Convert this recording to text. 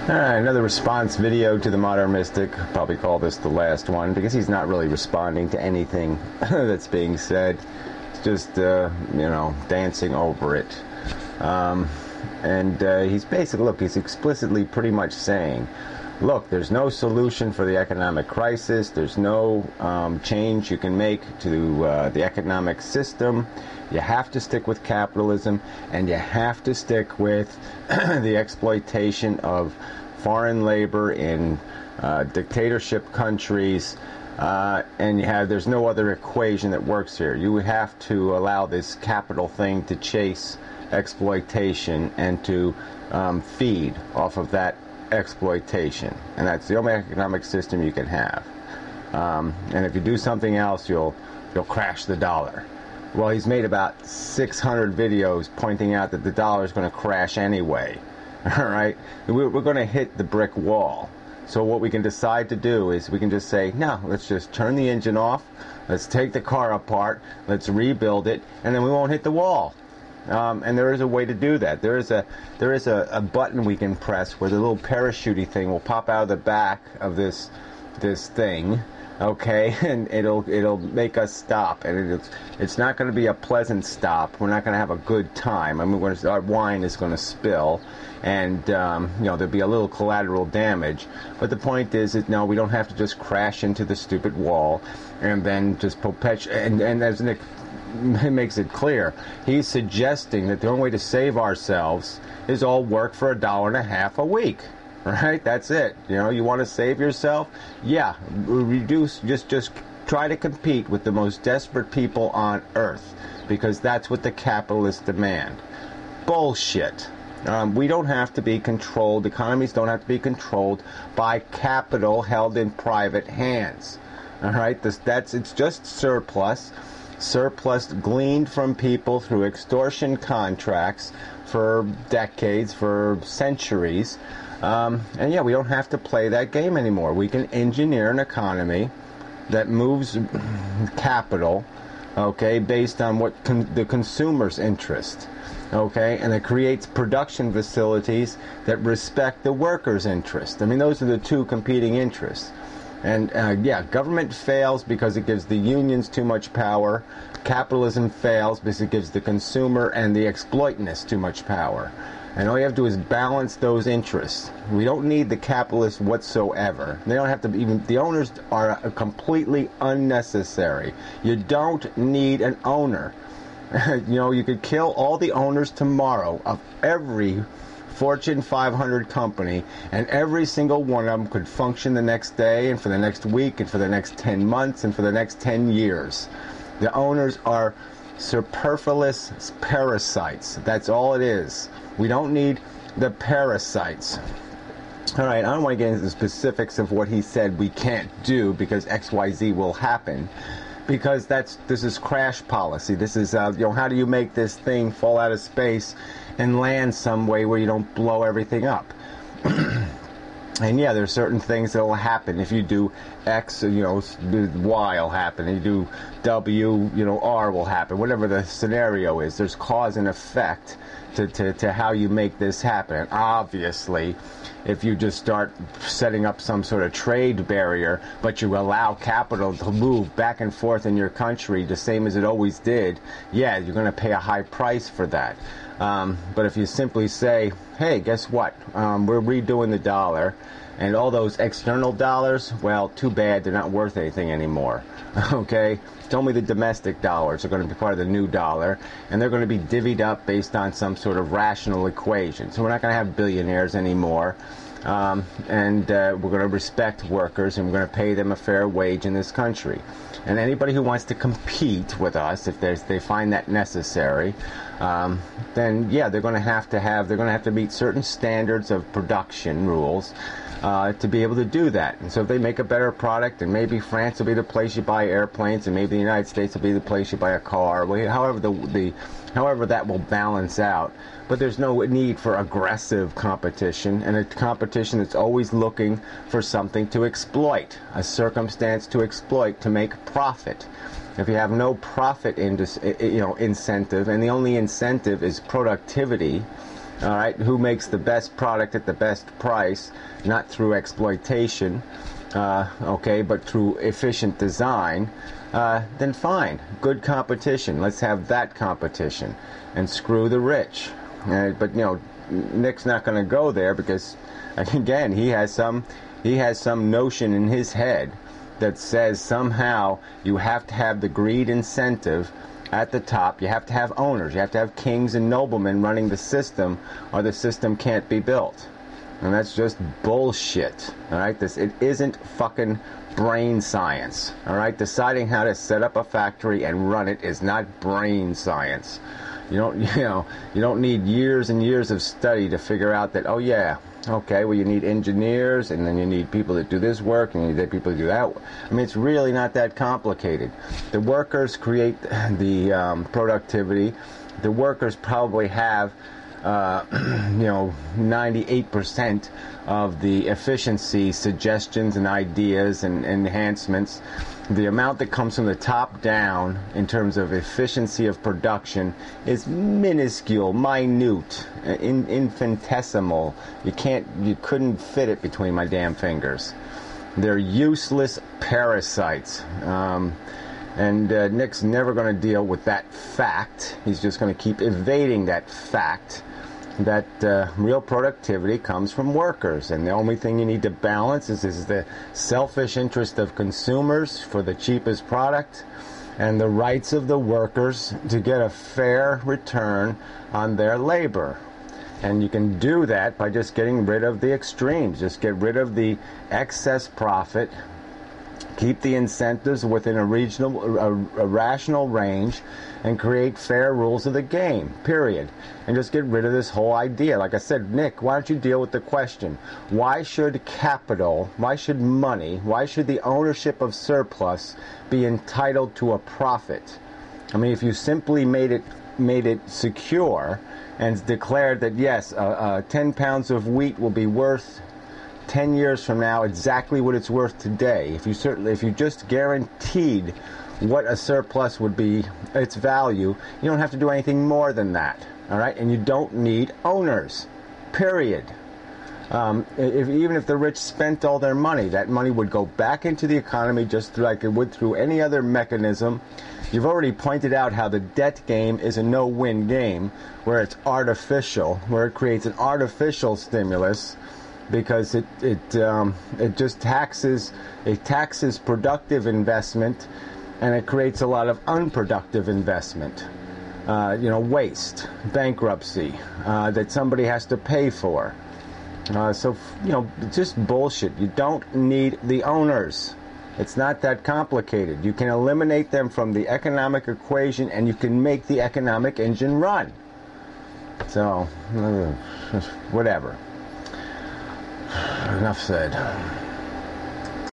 Alright, another response video to the Modern Mystic. Probably call this the last one because he's not really responding to anything that's being said. It's just, dancing over it. He's basically, look, he's explicitly pretty much saying, look, there's no solution for the economic crisis. There's no change you can make to the economic system. You have to stick with capitalism, and you have to stick with the exploitation of foreign labor in dictatorship countries. There's no other equation that works here. You have to allow this capital thing to chase exploitation and to feed off of that exploitation, and that's the only economic system you can have. And if you do something else, you'll crash the dollar. Well, he's made about 600 videos pointing out that the dollar is going to crash anyway. All right, we're going to hit the brick wall. So what we can decide to do is we can just say, no, let's just turn the engine off, let's take the car apart, let's rebuild it, and then we won't hit the wall. And there is a way to do that. There is a button we can press where the little parachute thing will pop out of the back of this thing, okay, and it'll make us stop, and it's not going to be a pleasant stop. We're not going to have a good time. I mean, our wine is going to spill, and there'll be a little collateral damage. But the point is no, we don't have to just crash into the stupid wall and then just perpetuate. And as Nick makes it clear, he's suggesting that the only way to save ourselves is all work for $1.50 a week. Right? That's it. You want to save yourself? Yeah, reduce, just try to compete with the most desperate people on earth, because that's what the capitalists demand. Bullshit. We don't have to be controlled. Economies don't have to be controlled by capital held in private hands. All right? It's just surplus gleaned from people through extortion contracts for decades, for centuries. We don't have to play that game anymore. We can engineer an economy that moves capital, okay, based on what the consumer's interest, okay, and it creates production facilities that respect the worker's interest. I mean, those are the two competing interests. And government fails because it gives the unions too much power. Capitalism fails because it gives the consumer and the exploitanist too much power. And all you have to do is balance those interests. We don't need the capitalists whatsoever. They don't have to even. The owners are completely unnecessary. You don't need an owner. You could kill all the owners tomorrow of every Fortune 500 company, and every single one of them could function the next day, and for the next week, and for the next 10 months, and for the next 10 years. The owners are superfluous parasites. That's all it is. We don't need the parasites. All right, I don't want to get into the specifics of what he said we can't do because XYZ will happen, because this is crash policy. This is how do you make this thing fall out of space and land some way where you don't blow everything up. And yeah, there's certain things that will happen. If you do X, Y will happen. If you do W, R will happen. Whatever the scenario is, there's cause and effect to how you make this happen. And obviously, if you just start setting up some sort of trade barrier, but you allow capital to move back and forth in your country the same as it always did, yeah, you're going to pay a high price for that. But if you simply say, hey, guess what? We're redoing the dollar, and all those external dollars, well, too bad, they're not worth anything anymore. Okay? It's only the domestic dollars are going to be part of the new dollar, and they're going to be divvied up based on some sort of rational equation. So we're not going to have billionaires anymore. We're going to respect workers, and we're going to pay them a fair wage in this country. And anybody who wants to compete with us, if they find that necessary, then yeah, they're going to have to meet certain standards of production rules to be able to do that. And so if they make a better product, and maybe France will be the place you buy airplanes, and maybe the United States will be the place you buy a car. However that will balance out. But there's no need for aggressive competition, and a competition that's always looking for something to exploit, a circumstance to exploit to make profit. If you have no profit incentive, and the only incentive is productivity, all right, who makes the best product at the best price, not through exploitation, okay, but through efficient design, then fine, good competition. Let's have that competition, and screw the rich. But you know, Nick's not going to go there because, again, he has some notion in his head that says somehow you have to have the greed incentive at the top. You have to have owners. You have to have kings and noblemen running the system, or the system can't be built. And that's just bullshit. All right, it isn't fucking brain science. All right, deciding how to set up a factory and run it is not brain science. You don't need years and years of study to figure out that, oh yeah, okay, well, you need engineers, and then you need people that do this work, and you need people to do that. I mean, it's really not that complicated. The workers create the productivity. The workers probably have 98% of the efficiency suggestions and ideas and enhancements. The amount that comes from the top down in terms of efficiency of production is minuscule, minute, infinitesimal. You couldn't fit it between my damn fingers. They're useless parasites. And Nick's never going to deal with that fact. He's just going to keep evading that fact that real productivity comes from workers. And the only thing you need to balance is the selfish interest of consumers for the cheapest product and the rights of the workers to get a fair return on their labor. And you can do that by just getting rid of the extremes. Just get rid of the excess profit. Keep the incentives within a rational range, and create fair rules of the game, period. And just get rid of this whole idea. Like I said, Nick, why don't you deal with the question? Why should capital, why should money, why should the ownership of surplus be entitled to a profit? I mean, if you simply made it secure and declared that, yes, 10 pounds of wheat will be worth 10 years from now exactly what it's worth today. If you just guaranteed what a surplus would be, its value, you don't have to do anything more than that. All right, and you don't need owners. Period. Even if the rich spent all their money, that money would go back into the economy just like it would through any other mechanism. You've already pointed out how the debt game is a no-win game, where it's artificial, where it creates an artificial stimulus, because it just taxes productive investment, and it creates a lot of unproductive investment. Waste, bankruptcy, that somebody has to pay for. Just bullshit. You don't need the owners. It's not that complicated. You can eliminate them from the economic equation, and you can make the economic engine run. So, whatever. Enough said.